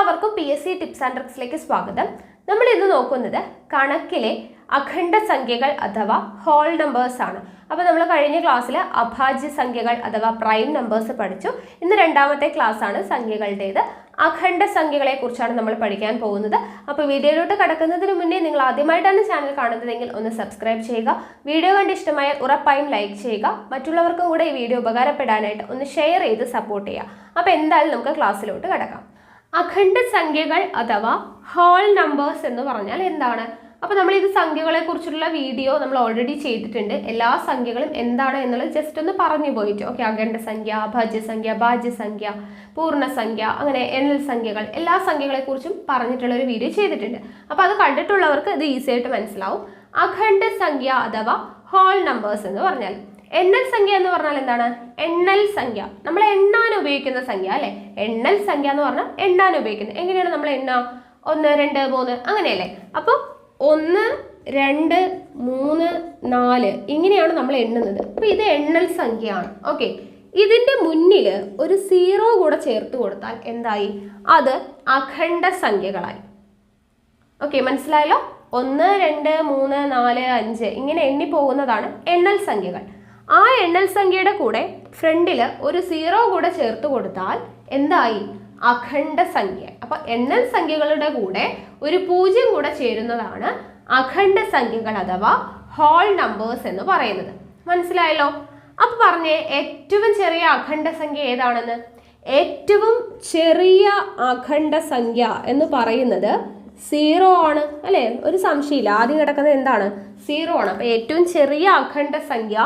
എല്ലാവർക്കും PSC tips and ട്രിക്സിലേക്ക് സ്വാഗതം. നമ്മൾ ഇന്ന് നോക്കുന്നത് കണക്കിലെ അഖണ്ഡ സംഖ്യകൾ അഥവാ ഹോൾ നമ്പേഴ്സ് ആണ്. അപ്പോൾ നമ്മൾ കഴിഞ്ഞ ക്ലാസ്സിൽ അഭാജ്യ സംഖ്യകൾ അഥവാ പ്രൈം നമ്പേഴ്സ് പഠിച്ചു. ഇന്ന് രണ്ടാമത്തെ ക്ലാസ് ആണ് സംഖ്യകളുടേത്. അഖണ്ഡ സംഖ്യകളെ കുറിച്ചാണ് നമ്മൾ പഠിക്കാൻ പോകുന്നത്. അപ്പോൾ വീഡിയോയിലോട്ട് കടക്കുന്നതിന് മുന്നേ നിങ്ങൾ ആദ്യമായിട്ടാണ് ചാനൽ കാണുന്നതെങ്കിൽ ഒന്ന് സബ്സ്ക്രൈബ് ചെയ്യുക. വീഡിയോ കണ്ട് ഇഷ്ടമായാൽ ഉറപ്പായും ലൈക്ക് ചെയ്യുക. മറ്റുള്ളവർക്കും കൂടെ ഈ വീഡിയോ ഉപകാരപ്പെടാനായിട്ട് ഒന്ന് ഷെയർ ചെയ്ത് സപ്പോർട്ട് ചെയ്യുക. അപ്പോൾ എന്തായാലും നമുക്ക് ക്ലാസ്സിലോട്ട് കടക്കാം. അഖണ്ഡ സംഖ്യകൾ അഥവാ ഹോൾ നമ്പേഴ്സ് എന്ന് പറഞ്ഞാൽ എന്താണ്? അപ്പോൾ നമ്മൾ ഇത് സംഖ്യകളെ കുറിച്ചുള്ള വീഡിയോ നമ്മൾ ഓൾറെഡി ചെയ്തിട്ടുണ്ട്. എല്ലാ സംഖ്യകളും എന്താണ് എന്നുള്ളത് ജസ്റ്റ് ഒന്ന് പറഞ്ഞു പോയിട്ട് ഓക്കെ. അഖണ്ഡ സംഖ്യ, അഭാജ്യ സംഖ്യ, ഭാജ്യസംഖ്യ, പൂർണ്ണസംഖ്യ, അങ്ങനെ എണ്ണൽ സംഖ്യകൾ, എല്ലാ സംഖ്യകളെ കുറിച്ചും പറഞ്ഞിട്ടുള്ള ഒരു വീഡിയോ ചെയ്തിട്ടുണ്ട്. അപ്പോൾ അത് കണ്ടിട്ടുള്ളവർക്ക് ഇത് ഈസി ആയിട്ട് മനസ്സിലാവും. അഖണ്ഡ സംഖ്യ അഥവാ ഹോൾ നമ്പേഴ്സ് എന്ന് പറഞ്ഞാൽ, എണ്ണൽ സംഖ്യ എന്ന് പറഞ്ഞാൽ എന്താണ്? എണ്ണൽ സംഖ്യ നമ്മൾ എണ്ണാൻ ഉപയോഗിക്കുന്ന സംഖ്യ അല്ലെ. എണ്ണൽ സംഖ്യ എന്ന് പറഞ്ഞാൽ എണ്ണാൻ ഉപയോഗിക്കുന്നത്. എങ്ങനെയാണ് നമ്മൾ എണ്ണ? 1, 2, 3 അങ്ങനെയല്ലേ. അപ്പോൾ 1, 2, 3, 4 ഇങ്ങനെയാണ് നമ്മൾ എണ്ണുന്നത്. അപ്പോൾ ഇത് എണ്ണൽ സംഖ്യയാണ്. ഓക്കെ, ഇതിൻ്റെ മുന്നിൽ ഒരു 0 കൂടെ ചേർത്ത് കൊടുത്താൽ എന്തായി? അത് അഖണ്ഡ സംഖ്യകളായി. ഓക്കെ, മനസ്സിലായല്ലോ? 1, 2, 3, 4, 5 ഇങ്ങനെ എണ്ണി പോകുന്നതാണ് എണ്ണൽ സംഖ്യകൾ. ആ എണ്ണൽ സംഖ്യയുടെ കൂടെ ഫ്രണ്ടിൽ ഒരു 0 കൂടെ ചേർത്ത് കൊടുത്താൽ എന്തായി? അഖണ്ഡ സംഖ്യ. അപ്പൊ എണ്ണൽ സംഖ്യകളുടെ കൂടെ ഒരു 0 കൂടെ ചേരുന്നതാണ് അഖണ്ഡ സംഖ്യകൾ അഥവാ ഹോൾ നമ്പേഴ്സ് എന്ന് പറയുന്നത്. മനസ്സിലായല്ലോ? അപ്പൊ പറഞ്ഞേ, ഏറ്റവും ചെറിയ അഖണ്ഡ സംഖ്യ ഏതാണെന്ന്? ഏറ്റവും ചെറിയ അഖണ്ഡ സംഖ്യ എന്ന് പറയുന്നത് 0 ആണ് അല്ലേ? ഒരു സംശയമില്ല. ആദ്യം കിടക്കുന്നത് എന്താണ്? 0 ആണ്. അപ്പൊ ഏറ്റവും ചെറിയ അഖണ്ഡ സംഖ്യ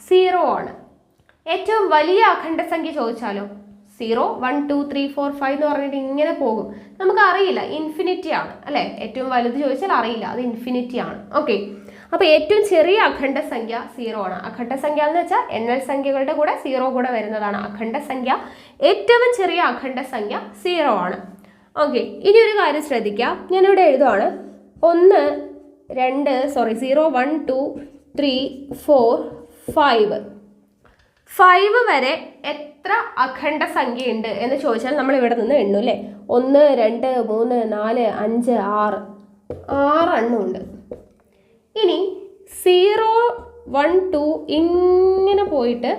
0 ആണ്. ഏറ്റവും വലിയ അഖണ്ഡ സംഖ്യ ചോദിച്ചാലോ? 0, 1, 2, 3, 4, 5 എന്ന് പറഞ്ഞിട്ട് ഇങ്ങനെ പോകും. നമുക്ക് അറിയില്ല, ഇൻഫിനിറ്റി ആണ് അല്ലെ. ഏറ്റവും വലുത് ചോദിച്ചാൽ അറിയില്ല, അത് ഇൻഫിനിറ്റി ആണ്. ഓക്കെ, അപ്പൊ ഏറ്റവും ചെറിയ അഖണ്ഡ സംഖ്യ 0 ആണ്. അഖണ്ഡ സംഖ്യ എന്ന് വെച്ചാൽ എണ്ണൽ സംഖ്യകളുടെ കൂടെ 0 കൂടെ വരുന്നതാണ് അഖണ്ഡ സംഖ്യ. ഏറ്റവും ചെറിയ അഖണ്ഡ സംഖ്യ 0 ആണ്. ഓക്കെ, ഇനി ഒരു കാര്യം ശ്രദ്ധിക്കാം. ഞാനിവിടെ എഴുതുവാണ് 0, 1, 2, 3, 4, 5 വരെ എത്ര അഖണ്ഡ സംഖ്യ ഉണ്ട് എന്ന് ചോദിച്ചാൽ നമ്മൾ ഇവിടെ നിന്ന് എണ്ണു അല്ലേ. 1, 2, 3, 4, 5, 6 എണ്ണം ഉണ്ട്. ഇനി 0, 1, 2 ഇങ്ങനെ പോയിട്ട്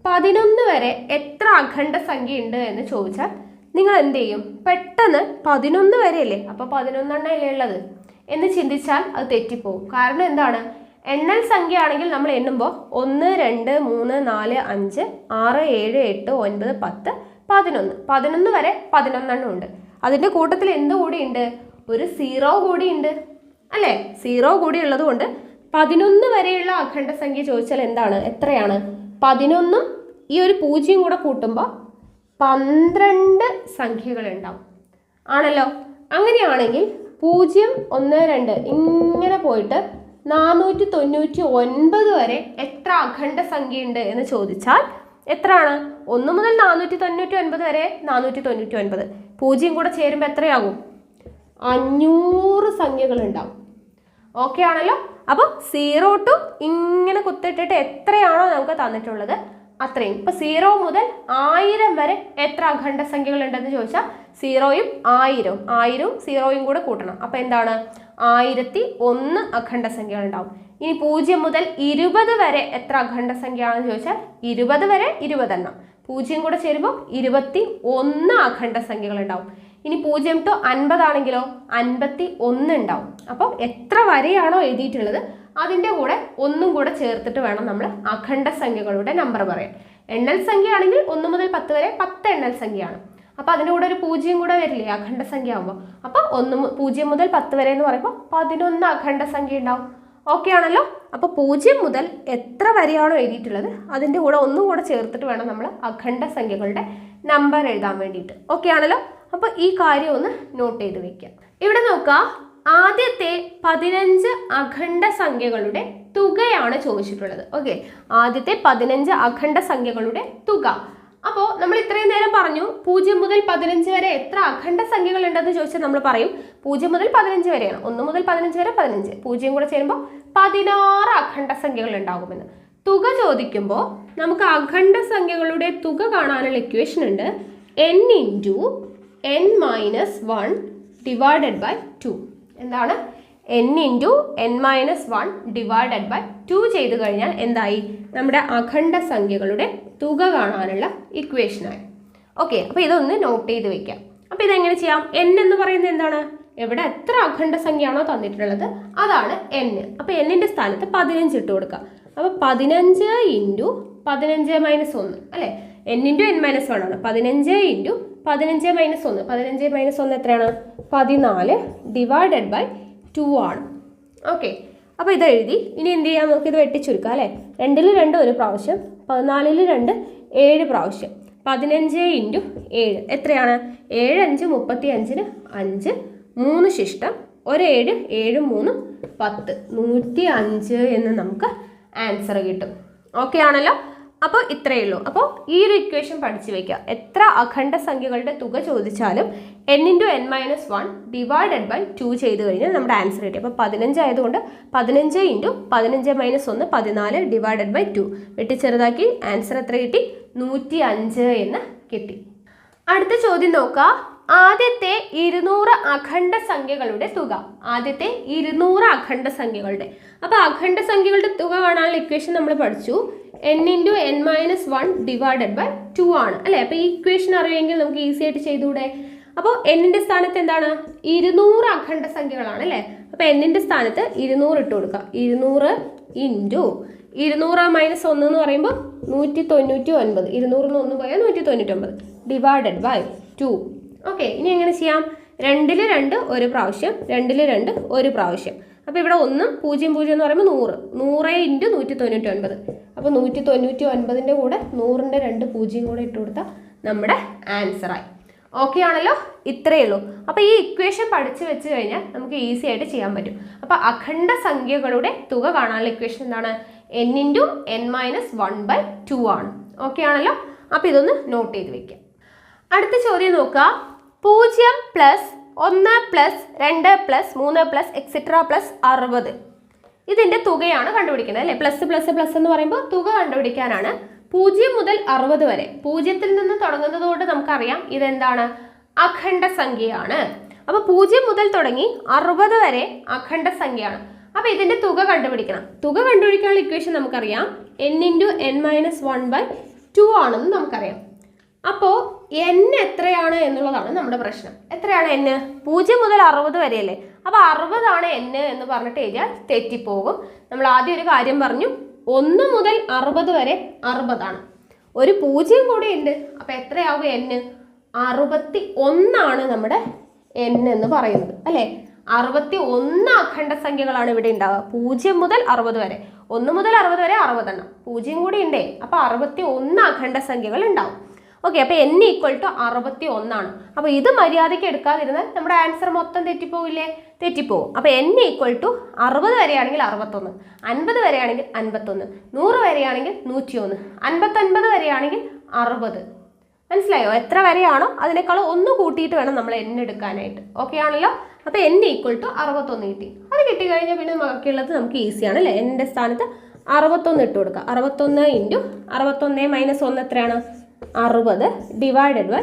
11 വരെ എത്ര അഖണ്ഡ സംഖ്യ ഉണ്ട് എന്ന് ചോദിച്ചാൽ നിങ്ങൾ എന്ത് ചെയ്യും? പെട്ടെന്ന് 11 വരെ അല്ലേ, അപ്പോൾ 11 എണ്ണം അല്ലേ ഉള്ളത് എന്ന് ചിന്തിച്ചാൽ അത് തെറ്റിപ്പോകും. കാരണം എന്താണ്? എണ്ണൽ സംഖ്യ ആണെങ്കിൽ നമ്മൾ എണ്ണുമ്പോൾ 1, 2, 3, 4, 5, 6, 7, 8, 9, 10, 11. 11 വരെ 11 എണ്ണം ഉണ്ട്. അതിൻ്റെ കൂട്ടത്തിൽ എന്ത് കൂടിയുണ്ട്? ഒരു 0 കൂടിയുണ്ട് അല്ലേ. 0 കൂടി ഉള്ളത് കൊണ്ട് 11 വരെയുള്ള അഖണ്ഡ സംഖ്യ ചോദിച്ചാൽ എന്താണ്? എത്രയാണ്? 11ഉം ഈ ഒരു 0 കൂടെ കൂട്ടുമ്പോൾ 12 സംഖ്യകൾ ഉണ്ടാവും ആണല്ലോ. അങ്ങനെയാണെങ്കിൽ 0, 1, 2 ഇങ്ങനെ പോയിട്ട് 499 വരെ എത്ര അഖണ്ഡ സംഖ്യ ഉണ്ട് എന്ന് ചോദിച്ചാൽ എത്രയാണ്? 1 മുതൽ 499 വരെ 499. 0 കൂടെ ചേരുമ്പോൾ എത്രയാകും? 500 സംഖ്യകൾ ഉണ്ടാവും. ഓക്കെ ആണല്ലോ. അപ്പോൾ 0 to ഇങ്ങനെ കുത്തിട്ടിട്ട് എത്രയാണോ നമുക്ക് തന്നിട്ടുള്ളത് അത്രയും. ഇപ്പൊ 0 മുതൽ 1000 വരെ എത്ര അഖണ്ഡ സംഖ്യകൾ ഉണ്ടെന്ന് ചോദിച്ചാൽ 0യും 1000ഉം 0യും കൂടെ കൂട്ടണം. അപ്പൊ എന്താണ്? 1001 അഖണ്ഡ സംഖ്യകൾ ഉണ്ടാവും. ഇനി 0 മുതൽ 20 വരെ എത്ര അഖണ്ഡ സംഖ്യയാണെന്ന് ചോദിച്ചാൽ 20 വരെ 20 എണ്ണം. 0 കൂടെ ചേരുമ്പോൾ 21 അഖണ്ഡ സംഖ്യകൾ ഉണ്ടാവും. ഇനി 0 to 50 ആണെങ്കിലോ 51 ഉണ്ടാവും. അപ്പോൾ എത്ര വരെയാണോ എഴുതിയിട്ടുള്ളത് അതിൻ്റെ കൂടെ ഒന്നും കൂടെ ചേർത്തിട്ട് വേണം നമ്മൾ അഖണ്ഡ സംഖ്യകളുടെ നമ്പർ പറയാൻ. എണ്ണൽ സംഖ്യ ആണെങ്കിൽ 1 മുതൽ 10 വരെ 10 എണ്ണൽ സംഖ്യയാണ്. അപ്പോൾ അതിൻ്റെ കൂടെ ഒരു 0 കൂടെ വരില്ലേ അഖണ്ഡ സംഖ്യ ആകുമ്പോൾ. അപ്പോൾ 0 മുതൽ 10 വരെ എന്ന് പറയുമ്പോൾ 11 അഖണ്ഡ സംഖ്യ ഉണ്ടാവും. ഓക്കെ ആണല്ലോ. അപ്പോൾ 0 മുതൽ എത്ര വരെയാണോ എഴുതിയിട്ടുള്ളത് അതിൻ്റെ കൂടെ ഒന്നും കൂടെ ചേർത്തിട്ട് വേണം നമ്മൾ അഖണ്ഡ സംഖ്യകളുടെ നമ്പർ എഴുതാൻ വേണ്ടിയിട്ട്. ഓക്കെ ആണല്ലോ. അപ്പോൾ ഈ കാര്യം ഒന്ന് നോട്ട് ചെയ്ത് വെക്കാം. ഇവിടെ നോക്കുക, ആദ്യത്തെ 15 അഖണ്ഡ സംഖ്യകളുടെ തുകയാണ് ചോദിച്ചിട്ടുള്ളത്. ഓക്കെ, ആദ്യത്തെ 15 അഖണ്ഡ സംഖ്യകളുടെ തുക. അപ്പോൾ നമ്മൾ ഇത്രയും നേരം പറഞ്ഞു 0 മുതൽ 15 വരെ എത്ര അഖണ്ഡ സംഖ്യകൾ ഉണ്ടെന്ന് ചോദിച്ചാൽ നമ്മൾ പറയും 0 മുതൽ 15 വരെയാണ്. 1 മുതൽ 15 വരെ 15, 0 കൂടെ ചേരുമ്പോൾ 16 അഖണ്ഡ സംഖ്യകൾ ഉണ്ടാകുമെന്ന്. തുക ചോദിക്കുമ്പോൾ നമുക്ക് അഖണ്ഡ സംഖ്യകളുടെ തുക കാണാനുള്ള ഇക്വേഷൻ ഉണ്ട്. n × n minus 1 divided by 2. എന്താണ്? n into n minus 1 divided by 2 ചെയ്ത് കഴിഞ്ഞാൽ എന്തായി? നമ്മുടെ അഖണ്ഡ സംഖ്യകളുടെ തുക കാണാനുള്ള ഇക്വേഷനായി. ഓക്കെ, അപ്പോൾ ഇതൊന്ന് നോട്ട് ചെയ്ത് വെക്കാം. അപ്പോൾ ഇതെങ്ങനെ ചെയ്യാം? n എന്ന് പറയുന്നത് എന്താണ്? എവിടെ എത്ര അഖണ്ഡ സംഖ്യയാണോ തന്നിട്ടുള്ളത് അതാണ് n. അപ്പോൾ n-ന്റെ സ്ഥാനത്ത് 15 ഇട്ട് കൊടുക്കുക. അപ്പോൾ 15 ഇൻറ്റു 15 മൈനസ് 1 അല്ലേ? n ഇൻറ്റു n മൈനസ് 1 ആണ്. 15 ഇൻറ്റു 15 മൈനസ് 1. 15 മൈനസ് 1 എത്രയാണ്? 14 ഡിവൈഡഡ് ബൈ 2 ആണ്. ഓക്കെ, അപ്പോൾ ഇത് എഴുതി. ഇനി എന്ത് ചെയ്യാം? നമുക്ക് ഇത് വെട്ടിച്ചുരുക്കാം അല്ലേ? 2-ൽ 2 ഒരു പ്രാവശ്യം, 14-ൽ 2 7 പ്രാവശ്യം. 15 ഇൻറ്റു 7 എത്രയാണ്? 7 5 35-ന് 5, 3 ശിഷ്ടം 1 7, 7 3 10, 105 എന്ന് നമുക്ക് ആൻസർ കിട്ടും. ഓക്കെ ആണല്ലോ? അപ്പോൾ ഇത്രയേ ഉള്ളൂ. അപ്പോൾ ഈ ഒരു ഇക്വേഷൻ പഠിച്ചു വയ്ക്കുക. എത്ര അഖണ്ഡ സംഖ്യകളുടെ തുക ചോദിച്ചാലും n into n minus 1 divided by 2 ചെയ്ത് കഴിഞ്ഞാൽ നമ്മുടെ ആൻസർ കിട്ടി. അപ്പോൾ 15 ആയതുകൊണ്ട് 15 ഇൻറ്റു 15 മൈനസ് 1 14 ഡിവൈഡഡ് ബൈ 2 വെട്ടി ചെറുതാക്കി ആൻസർ എത്ര കിട്ടി? 105 എന്ന് കിട്ടി. അടുത്ത ചോദ്യം നോക്കുക. ആദ്യത്തെ 200 അഖണ്ഡ സംഖ്യകളുടെ തുക. ആദ്യത്തെ 200 അഖണ്ഡ സംഖ്യകളുടെ. അപ്പോൾ അഖണ്ഡ സംഖ്യകളുടെ തുക കാണാനുള്ള ഇക്വേഷൻ നമ്മൾ പഠിച്ചു. n into n minus 1 divided by 2 ആണ് അല്ലേ? അപ്പോൾ ഈ ഇക്വേഷൻ അറിയുമെങ്കിൽ നമുക്ക് ഈസി ആയിട്ട് ചെയ്തുകൂടെ? അപ്പോൾ n-ന്റെ സ്ഥാനത്ത് എന്താണ്? 200 അഖണ്ഡ സംഖ്യകളാണ് അല്ലേ? അപ്പോൾ n-ന്റെ സ്ഥാനത്ത് 200 ഇട്ട് കൊടുക്കുക. 200 ഇൻറ്റു 200 മൈനസ് 1 എന്ന് പറയുമ്പോൾ 199. 200-ന് 1 പോയാൽ 199 ഡിവൈഡഡ് ബൈ 2. ഓക്കെ, ഇനി എങ്ങനെ ചെയ്യാം? 2-ൽ 2 ഒരു പ്രാവശ്യം, 2-ൽ 2 ഒരു പ്രാവശ്യം. അപ്പോൾ ഇവിടെ 1 0 0 എന്ന് പറയുമ്പോൾ 100. 100 ഇൻറ്റു 199. അപ്പോൾ 199-ൻ്റെ കൂടെ 100-ൻ്റെ 2 0 കൂടെ ഇട്ട് കൊടുത്താൽ നമ്മുടെ ആൻസറായി. ഓക്കെ ആണല്ലോ? ഇത്രയേ ഉള്ളൂ. അപ്പോൾ ഈ ഇക്വേഷൻ പഠിച്ചു വെച്ച് കഴിഞ്ഞാൽ നമുക്ക് ഈസി ആയിട്ട് ചെയ്യാൻ പറ്റും. അപ്പോൾ അഖണ്ഡ സംഖ്യകളുടെ തുക കാണാനുള്ള ഇക്വേഷൻ എന്താണ്? n into n minus 1 by 2 ആണ്. ഓക്കെ ആണല്ലോ? അപ്പോൾ ഇതൊന്ന് നോട്ട് ചെയ്ത് വെക്കാം. അടുത്ത ചോദ്യം നോക്കുക. 0 plus 1 plus 2 plus 3 plus etcetera plus 60. ഇതിൻ്റെ തുകയാണ് കണ്ടുപിടിക്കുന്നത് അല്ലേ? പ്ലസ് പ്ലസ് പ്ലസ് എന്ന് പറയുമ്പോൾ തുക കണ്ടുപിടിക്കാനാണ്. 0 മുതൽ 60 വരെ. 0-ൽ നിന്ന് തുടങ്ങുന്നത് കൊണ്ട് നമുക്കറിയാം ഇതെന്താണ്? അഖണ്ഡ സംഖ്യയാണ്. അപ്പോൾ 0 മുതൽ തുടങ്ങി 60 വരെ അഖണ്ഡ സംഖ്യയാണ്. അപ്പോൾ ഇതിൻ്റെ തുക കണ്ടുപിടിക്കണം. തുക കണ്ടുപിടിക്കാനുള്ള ഇക്വേഷൻ നമുക്കറിയാം. n into n minus 1 by 2 ആണെന്ന് നമുക്കറിയാം. അപ്പോൾ n എത്രയാണ് എന്നുള്ളതാണ് നമ്മുടെ പ്രശ്നം. എത്രയാണ് n? 0 മുതൽ 60 വരെയല്ലേ? അപ്പോൾ 60 ആണ് n എന്ന് പറഞ്ഞിട്ട് എഴുതിയാൽ തെറ്റിപ്പോകും. നമ്മൾ ആദ്യം ഒരു കാര്യം പറഞ്ഞു. 1 മുതൽ 60 വരെ 60 ആണ്. ഒരു 0 കൂടി ഉണ്ട്. അപ്പോൾ എത്രയാവും n? 61 ആണ് നമ്മുടെ n എന്ന് പറയുന്നത് അല്ലേ? 61 അഖണ്ഡ സംഖ്യകളാണ് ഇവിടെ ഉണ്ടാവുക. 0 മുതൽ 60 വരെ. 1 മുതൽ 60 വരെ 60 എണ്ണം. 0 കൂടി ഉണ്ടേ. അപ്പോൾ 61 അഖണ്ഡ സംഖ്യകൾ ഉണ്ടാവും. ഓക്കെ, അപ്പോൾ n ഈക്വൽ ടു 61 ആണ്. അപ്പോൾ ഇത് മര്യാദയ്ക്ക് എടുക്കാതിരുന്നാൽ നമ്മുടെ ആൻസർ മൊത്തം തെറ്റിപ്പോവില്ലേ? തെറ്റിപ്പോവും. അപ്പോൾ n ഈക്വൽ ടു 60 വരെയാണെങ്കിൽ 61, 50 വരെയാണെങ്കിൽ 51, 100 വരെയാണെങ്കിൽ 101, 59 വരെയാണെങ്കിൽ 60. മനസ്സിലായോ? എത്ര വരെയാണോ അതിനേക്കാൾ ഒന്ന് കൂട്ടിയിട്ട് വേണം നമ്മൾ n എടുക്കാനായിട്ട്. ഓക്കെ ആണല്ലോ? അപ്പോൾ n ഈക്വൽ ടു 61 കിട്ടി. അത് കിട്ടിക്കഴിഞ്ഞാൽ പിന്നെ ബാക്കിയുള്ളത് നമുക്ക് ഈസിയാണ് അല്ലേ? n-ന്റെ സ്ഥാനത്ത് 61 ഇട്ട് കൊടുക്കുക. 61 ഇൻറ്റു 61 മൈനസ് 1 എത്രയാണ്? 60 ഡിവൈഡഡ് ബൈ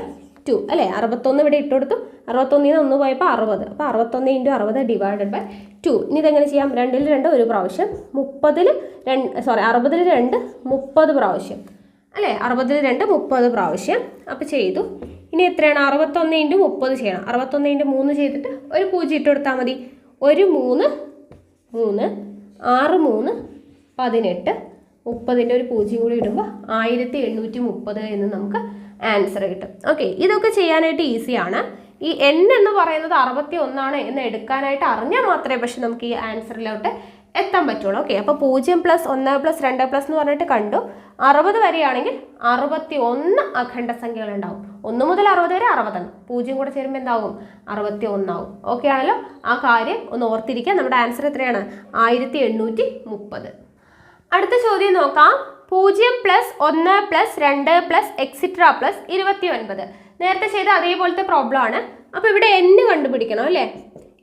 2 അല്ലേ? 61 ഇവിടെ ഇട്ട് കൊടുത്തു. 61-ൽ 1 പോയപ്പോൾ 60. അപ്പോൾ 61 ഇൻറ്റു 60 ഡിവൈഡഡ് ബൈ 2. ഇനി ഇതെങ്ങനെ ചെയ്യാം? 2-ൽ 2 ഒരു പ്രാവശ്യം, 60-ൽ 2 30 പ്രാവശ്യം അല്ലേ? 60-ൽ 2 30 പ്രാവശ്യം. അപ്പോൾ ചെയ്തു. ഇനി എത്രയാണ്? 61 ഇൻറ്റു 30 ചെയ്യണം. 61 ഇൻറ്റു 3 ചെയ്തിട്ട് ഒരു 0 ഇട്ട് കൊടുത്താൽ മതി. ഒരു 3 6 3 18, 30-ൻ്റെ ഒരു 0 കൂടി ഇടുമ്പോൾ 1830 എന്ന് നമുക്ക് ആൻസർ കിട്ടും. ഓക്കെ, ഇതൊക്കെ ചെയ്യാനായിട്ട് ഈസിയാണ്. ഈ n എന്ന് പറയുന്നത് 61 ആണ് എന്ന് എടുക്കാനായിട്ട് അറിഞ്ഞാൽ മാത്രമേ പക്ഷെ നമുക്ക് ഈ ആൻസറിലോട്ട് എത്താൻ പറ്റുള്ളൂ. ഓക്കെ, അപ്പോൾ 0 പ്ലസ് 1 പ്ലസ് 2 പ്ലസ് എന്ന് പറഞ്ഞിട്ട് കണ്ടു. 60 വരെയാണെങ്കിൽ 61 അഖണ്ഡ സംഖ്യകൾ ഉണ്ടാവും. 1 മുതൽ 60 വരെ 60 ആണ്. 0 കൂടെ ചേരുമ്പോൾ എന്താവും? 61 ആവും. ഓക്കെ ആണല്ലോ? ആ കാര്യം ഒന്ന് ഓർത്തിരിക്കുക. നമ്മുടെ ആൻസർ എത്രയാണ്? 1830. അടുത്ത ചോദ്യം നോക്കാം. 0 plus 1 plus 2 plus extra plus 29. നേരത്തെ ചെയ്ത അതേപോലത്തെ പ്രോബ്ലം ആണ്. അപ്പോൾ ഇവിടെ n കണ്ടുപിടിക്കണം അല്ലേ?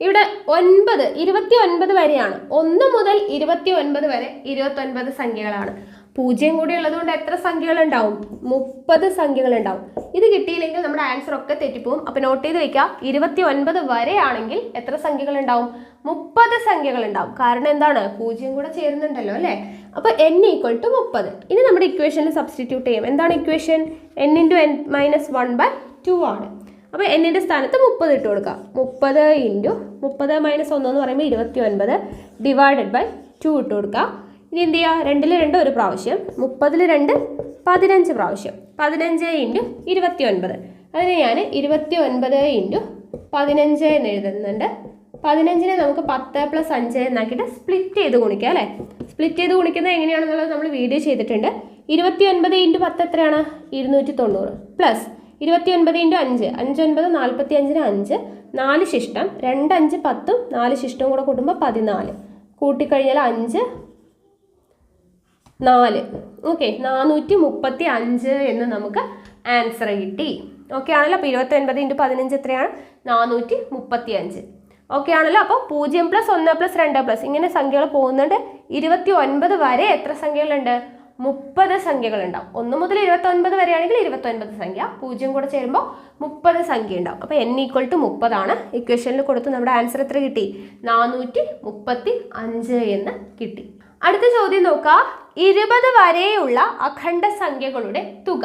ഇവിടെ 29 വരെയാണ്. 1 മുതൽ 29 വരെ 29 സംഖ്യകളാണ്. പൂജ്യം കൂടി ഉള്ളതുകൊണ്ട് എത്ര സംഖ്യകളുണ്ടാവും? 30 സംഖ്യകളുണ്ടാവും. ഇത് കിട്ടിയില്ലെങ്കിൽ നമ്മുടെ ആൻസർ ഒക്കെ തെറ്റിപ്പോവും. അപ്പോൾ നോട്ട് ചെയ്ത് വെക്കുക, 29 വരെ ആണെങ്കിൽ എത്ര സംഖ്യകളുണ്ടാവും? 30 സംഖ്യകളുണ്ടാവും. കാരണം എന്താണ്? പൂജ്യം കൂടെ ചേരുന്നുണ്ടല്ലോ അല്ലേ? അപ്പോൾ n = 30. ഇനി നമ്മുടെ ഇക്വേഷനിൽ സബ്സ്റ്റിറ്റ്യൂട്ട് ചെയ്യും. എന്താണ് ഇക്വേഷൻ? n × n-1/2 ആണ്. അപ്പോൾ n-ന്റെ സ്ഥാനത്ത് 30 ഇട്ട് കൊടുക്കാം. 30 × 30 - 1 എന്ന് പറയുമ്പോൾ 29 /2 ഇട്ട് കൊടുക്കാം. ഇനി എന്ത് ചെയ്യുക? 2 ൽ 2 ഒരു പ്രാവശ്യം, 30 ൽ 2 15 പ്രാവശ്യം. 15 × 29. അതിന് ഞാൻ 29 × 15 എന്ന് എഴുതുന്നുണ്ട്. 15നെ നമുക്ക് 10 + 5 എന്നാക്കിയിട്ട് സ്പ്ലിറ്റ് ചെയ്ത് ഗുണിക്കാം അല്ലേ? സ്പ്ലിറ്റ് ചെയ്ത് ഗുണിക്കുന്നത് എങ്ങനെയാണെന്നുള്ളത് നമ്മൾ വീഡിയോ ചെയ്തിട്ടുണ്ട്. 29 × 10 എത്രയാണ്? 290 പ്ലസ് 29 × 5, 5 9 45-ന് 5, 4 ശിഷ്ടം, 2 5 10, 4 ശിഷ്ടം കൂടെ കൂട്ടുമ്പോൾ 14, കൂട്ടിക്കഴിഞ്ഞാൽ 5 4, ഓക്കെ, 435 എന്ന് നമുക്ക് ആൻസർ കിട്ടി. ഓക്കെ ആണല്ലോ? അപ്പോൾ 29 × 15 എത്രയാണ്? 435. ഓക്കെ ആണല്ലോ? അപ്പോൾ 0 + 1 + 2 + ഇങ്ങനെ സംഖ്യകൾ പോകുന്നുണ്ട്. 29 വരെ എത്ര സംഖ്യകളുണ്ട്? 30 സംഖ്യകളുണ്ടാവും. 1 മുതൽ 29 വരെയാണെങ്കിൽ 29 സംഖ്യ, 0 കൂടെ ചേരുമ്പോൾ 30 സംഖ്യ ഉണ്ടാവും. അപ്പോൾ n = 30 ആണ്. ഇക്വേഷനിൽ കൊടുത്ത് നമ്മുടെ ആൻസർ എത്ര കിട്ടി? 435 എന്ന് കിട്ടി. അടുത്ത ചോദ്യം നോക്കുക, 20 വരെയുള്ള അഖണ്ഡ സംഖ്യകളുടെ തുക.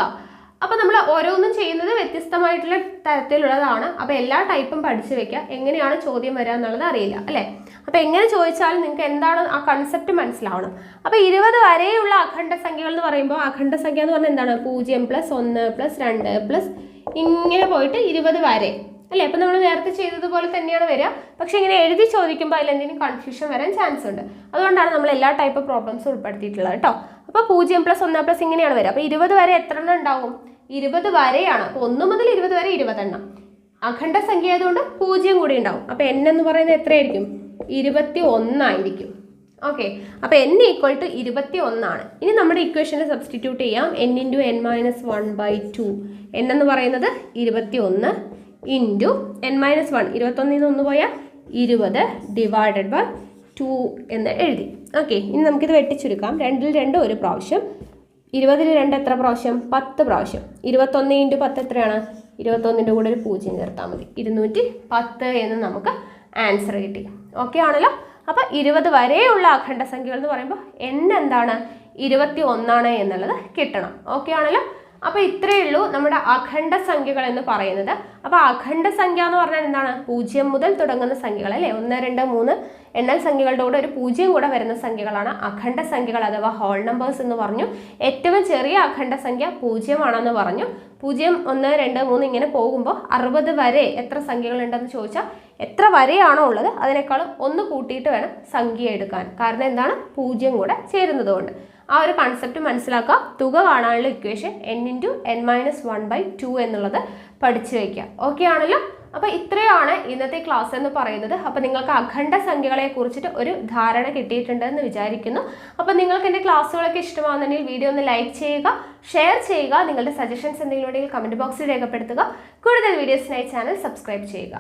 അപ്പോൾ നമ്മൾ ഓരോന്നും ചെയ്യുന്നത് വ്യത്യസ്തമായിട്ടുള്ള തരത്തിലുള്ളതാണ്. അപ്പോൾ എല്ലാ ടൈപ്പും പഠിച്ചു വെക്കുക. എങ്ങനെയാണ് ചോദ്യം വരിക എന്നുള്ളത് അറിയില്ല അല്ലേ? അപ്പോൾ എങ്ങനെ ചോദിച്ചാലും നിങ്ങൾക്ക് എന്താണ് ആ കൺസെപ്റ്റ് മനസ്സിലാവണം. അപ്പോൾ 20 വരെയുള്ള അഖണ്ഡ സംഖ്യകൾ എന്ന് പറയുമ്പോൾ, അഖണ്ഡ സംഖ്യ എന്ന് പറഞ്ഞാൽ എന്താണ്? 0 + 1 + 2 + ഇങ്ങനെ പോയിട്ട് 20 വരെ അല്ലേ? അപ്പോൾ നമ്മൾ നേരത്തെ ചെയ്തതുപോലെ തന്നെയാണ് വരിക. പക്ഷേ ഇങ്ങനെ എഴുതി ചോദിക്കുമ്പോൾ അതിലെന്തെങ്കിലും കൺഫ്യൂഷൻ വരാൻ ചാൻസ് ഉണ്ട്. അതുകൊണ്ടാണ് നമ്മൾ എല്ലാ ടൈപ്പ് പ്രോബ്ലംസ് ഉൾപ്പെടുത്തിയിട്ടുള്ളത് കേട്ടോ. അപ്പോൾ 0 + 1 + ഇങ്ങനെയാണ് വരിക. അപ്പോൾ 20 വരെ എത്ര എണ്ണം ഉണ്ടാവും? 20 വരെയാണ്. അപ്പോൾ 1 മുതൽ 20 വരെ 20 എണ്ണം. അഖണ്ഡ സംഖ്യ ആയതുകൊണ്ട് 0 കൂടി ഉണ്ടാവും. അപ്പോൾ n എന്ന് പറയുന്നത് എത്രയായിരിക്കും? 21 ആയിരിക്കും. ഓക്കെ, അപ്പോൾ n = 21 ആണ്. ഇനി നമ്മുടെ ഇക്വേഷനെ സബ്സ്റ്റിറ്റ്യൂട്ട് ചെയ്യാം. n × n-1/2. n എന്ന് പറയുന്നത് 21 × n-1, 21 ൽ നിന്ന് 1 പോയാൽ 20 /2 എന്ന് എഴുതി. ഓക്കെ, ഇനി നമുക്കിത് വെട്ടിച്ചുരുക്കാം. 2 ൽ 2 ഒരു പ്രാവശ്യം, 20 ൽ 2 എത്ര പ്രാവശ്യം? 10 പ്രാവശ്യം. 21 × 10 എത്രയാണ്? 21ൻ്റെ കൂടെ ഒരു 0 ചേർത്താൽ മതി. 210 എന്ന് നമുക്ക് ആൻസർ കിട്ടി. ഓക്കെ ആണല്ലോ? അപ്പോൾ 20 വരെയുള്ള അഖണ്ഡ സംഖ്യകൾ എന്ന് പറയുമ്പോൾ n എന്താണ്? 21 ആണ് എന്നുള്ളത് കിട്ടണം. ഓക്കെ ആണല്ലോ? അപ്പോൾ ഇത്രയേ ഉള്ളൂ നമ്മുടെ അഖണ്ഡ സംഖ്യകൾ എന്ന് പറയുന്നത്. അപ്പോൾ അഖണ്ഡ സംഖ്യ എന്ന് പറഞ്ഞാൽ എന്താണ്? 0 മുതൽ തുടങ്ങുന്ന സംഖ്യകൾ അല്ലേ? 1 2 3 എണ്ണൽ സംഖ്യകളുടെ കൂടെ ഒരു 0 കൂടെ വരുന്ന സംഖ്യകളാണ് അഖണ്ഡ സംഖ്യകൾ അഥവാ ഹോൾ നമ്പേഴ്സ് എന്ന് പറഞ്ഞു. ഏറ്റവും ചെറിയ അഖണ്ഡ സംഖ്യ 0 ആണെന്ന് പറഞ്ഞു. 0 1 2 3 ഇങ്ങനെ പോകുമ്പോൾ 60 വരെ എത്ര സംഖ്യകൾ ഉണ്ടെന്ന് ചോദിച്ചാൽ എത്ര വരെയാണോ ഉള്ളത് അതിനേക്കാളും 1 കൂട്ടിയിട്ട് വേണം സംഖ്യ എടുക്കാൻ. കാരണം എന്താണ്? 0 കൂടെ ചേരുന്നത് കൊണ്ട്. ആ ഒരു കൺസെപ്റ്റ് മനസ്സിലാക്കുക. തുക കാണാനുള്ള ഇക്വേഷൻ n × n-1/2 എന്നുള്ളത് പഠിച്ചു വയ്ക്കുക. ഓക്കെ ആണല്ലോ? അപ്പോൾ ഇത്രയാണ് ഇന്നത്തെ ക്ലാസ് എന്ന് പറയുന്നത്. അപ്പോൾ നിങ്ങൾക്ക് അഖണ്ഡ സംഖ്യകളെ കുറിച്ചിട്ട് ഒരു ധാരണ കിട്ടിയിട്ടുണ്ടെന്ന് വിചാരിക്കുന്നു. അപ്പോൾ നിങ്ങൾക്ക് എൻ്റെ ക്ലാസ്സുകളൊക്കെ ഇഷ്ടമാകുന്നുണ്ടെങ്കിൽ വീഡിയോ ഒന്ന് ലൈക്ക് ചെയ്യുക, ഷെയർ ചെയ്യുക. നിങ്ങളുടെ സജഷൻസ് എന്തെങ്കിലും ഉണ്ടെങ്കിൽ കമൻറ്റ് ബോക്സിൽ രേഖപ്പെടുത്തുക. കൂടുതൽ വീഡിയോസിനായി ചാനൽ സബ്സ്ക്രൈബ് ചെയ്യുക.